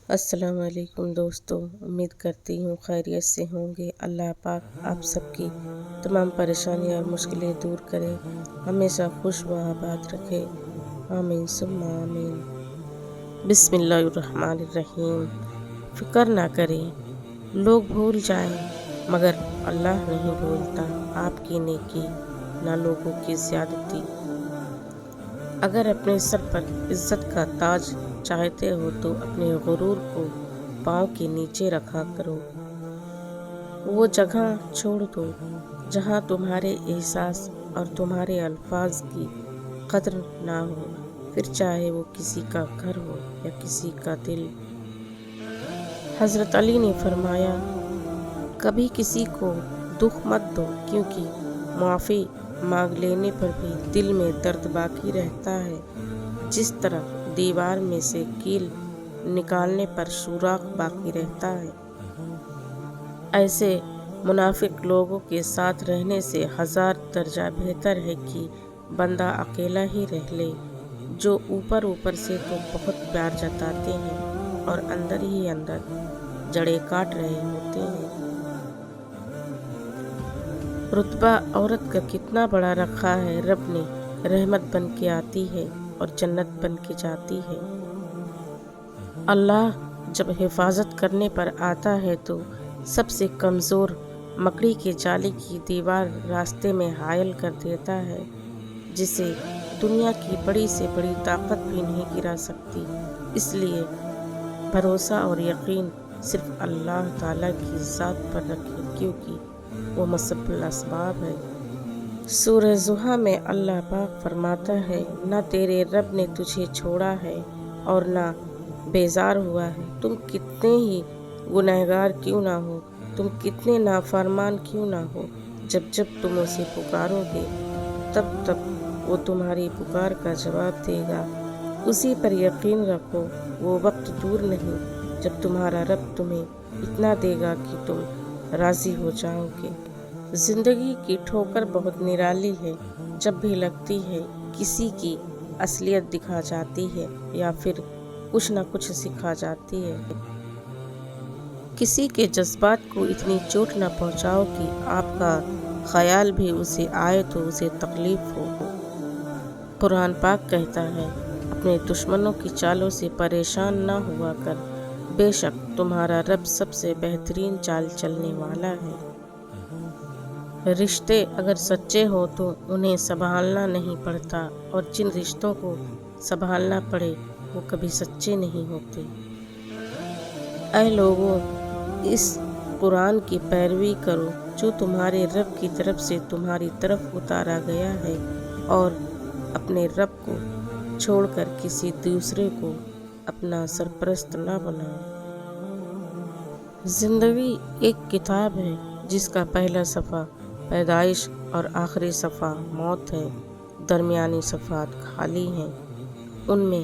السلام علیکم دوستو، امید کرتی ہوں خیریت سے ہوں گے۔ اللہ پاک آپ سب کی تمام پریشانیاں اور مشکلیں دور کرے، ہمیشہ خوش و آباد رکھے، آمین ثم آمین۔ بسم اللہ الرحمن الرحیم۔ فکر نہ کریں، لوگ بھول جائیں مگر اللہ نہیں بھولتا آپ کی نیکی، نہ لوگوں کی زیادتی۔ اگر اپنے سر پر عزت کا تاج چاہتے ہو تو اپنے غرور کو پاؤں کے نیچے رکھا کرو۔ وہ جگہ چھوڑ دو جہاں تمہارے احساس اور تمہارے الفاظ کی قدر نہ ہو، پھر چاہے وہ کسی کا گھر ہو یا کسی کا دل۔ حضرت علی نے فرمایا، کبھی کسی کو دکھ مت دو، کیونکہ معافی مانگ لینے پر بھی دل میں درد باقی رہتا ہے، جس طرح دیوار میں سے کیل نکالنے پر سوراخ باقی رہتا ہے۔ ایسے منافق لوگوں کے ساتھ رہنے سے ہزار درجہ بہتر ہے کہ بندہ اکیلا ہی رہ لے، جو اوپر اوپر سے تو بہت پیار جتاتے ہیں اور اندر ہی اندر جڑیں کاٹ رہے ہوتے ہیں۔ رتبہ عورت کا کتنا بڑا رکھا ہے رب نے، رحمت بن کے آتی ہے اور جنت بن کے جاتی ہے۔ اللہ جب حفاظت کرنے پر آتا ہے تو سب سے کمزور مکڑی کے جالے کی دیوار راستے میں حائل کر دیتا ہے، جسے دنیا کی بڑی سے بڑی طاقت بھی نہیں گرا سکتی۔ اس لیے بھروسہ اور یقین صرف اللہ تعالیٰ کی ذات پر رکھیں، کیونکہ وہ مسبب الاسباب ہے۔ سورہ ضحیٰ میں اللہ پاک فرماتا ہے، نہ تیرے رب نے تجھے چھوڑا ہے اور نہ بیزار ہوا ہے۔ تم کتنے ہی گنہگار کیوں نہ ہو، تم کتنے نافرمان کیوں نہ ہو، جب جب تم اسے پکارو گے تب تب وہ تمہاری پکار کا جواب دے گا۔ اسی پر یقین رکھو، وہ وقت دور نہیں جب تمہارا رب تمہیں اتنا دے گا کہ تم راضی ہو جاؤ گے۔ زندگی کی ٹھوکر بہت نرالی ہے، جب بھی لگتی ہے کسی کی اصلیت دکھا جاتی ہے یا پھر کچھ نہ کچھ سکھا جاتی ہے۔ کسی کے جذبات کو اتنی چوٹ نہ پہنچاؤ کہ آپ کا خیال بھی اسے آئے تو اسے تکلیف ہو۔ قرآن پاک کہتا ہے، اپنے دشمنوں کی چالوں سے پریشان نہ ہوا کر، بے شک تمہارا رب سب سے بہترین چال چلنے والا ہے۔ رشتے اگر سچے ہو تو انہیں سنبھالنا نہیں پڑتا، اور جن رشتوں کو سنبھالنا پڑے وہ کبھی سچے نہیں ہوتے۔ اے لوگو، اس قرآن کی پیروی کرو جو تمہارے رب کی طرف سے تمہاری طرف اتارا گیا ہے، اور اپنے رب کو چھوڑ کر کسی دوسرے کو اپنا سرپرست نہ بناؤ۔ زندگی ایک کتاب ہے جس کا پہلا صفحہ پیدائش اور آخری صفحہ موت ہے، درمیانی صفحات خالی ہیں۔ ان میں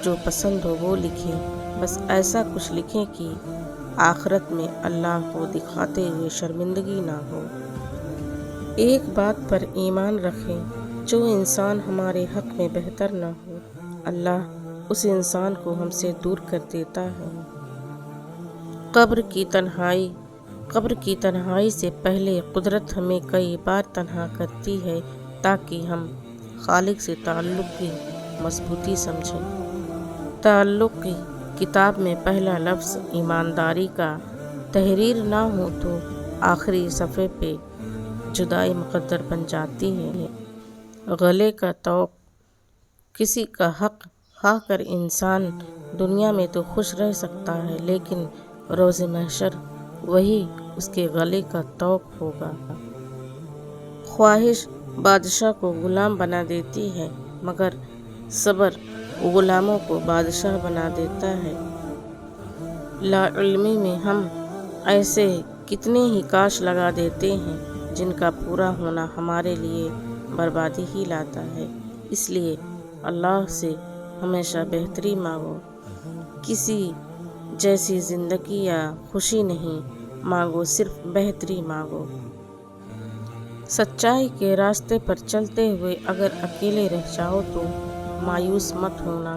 جو پسند ہو وہ لکھیں، بس ایسا کچھ لکھیں کہ آخرت میں اللہ کو دکھاتے ہوئے شرمندگی نہ ہو۔ ایک بات پر ایمان رکھیں، جو انسان ہمارے حق میں بہتر نہ ہو، اللہ اس انسان کو ہم سے دور کر دیتا ہے۔ قبر کی تنہائی سے پہلے قدرت ہمیں کئی بار تنہا کرتی ہے تاکہ ہم خالق سے تعلق کی مضبوطی سمجھیں۔ تعلق کی کتاب میں پہلا لفظ ایمانداری کا تحریر نہ ہو تو آخری صفحے پہ جدائی مقدر بن جاتی ہے۔ گلے کا طوق، کسی کا حق کھا کر انسان دنیا میں تو خوش رہ سکتا ہے، لیکن روز محشر وہی اس کے گلے کا طوق ہوگا۔ خواہش بادشاہ کو غلام بنا دیتی ہے، مگر صبر غلاموں کو بادشاہ بنا دیتا ہے۔ لا علمی میں ہم ایسے کتنے ہی کاش لگا دیتے ہیں جن کا پورا ہونا ہمارے لیے بربادی ہی لاتا ہے۔ اس لیے اللہ سے ہمیشہ بہتری مانگو، کسی جیسی زندگی یا خوشی نہیں مانگو، صرف بہتری مانگو۔ سچائی کے راستے پر چلتے ہوئے اگر اکیلے رہ جاؤ تو مایوس مت ہونا،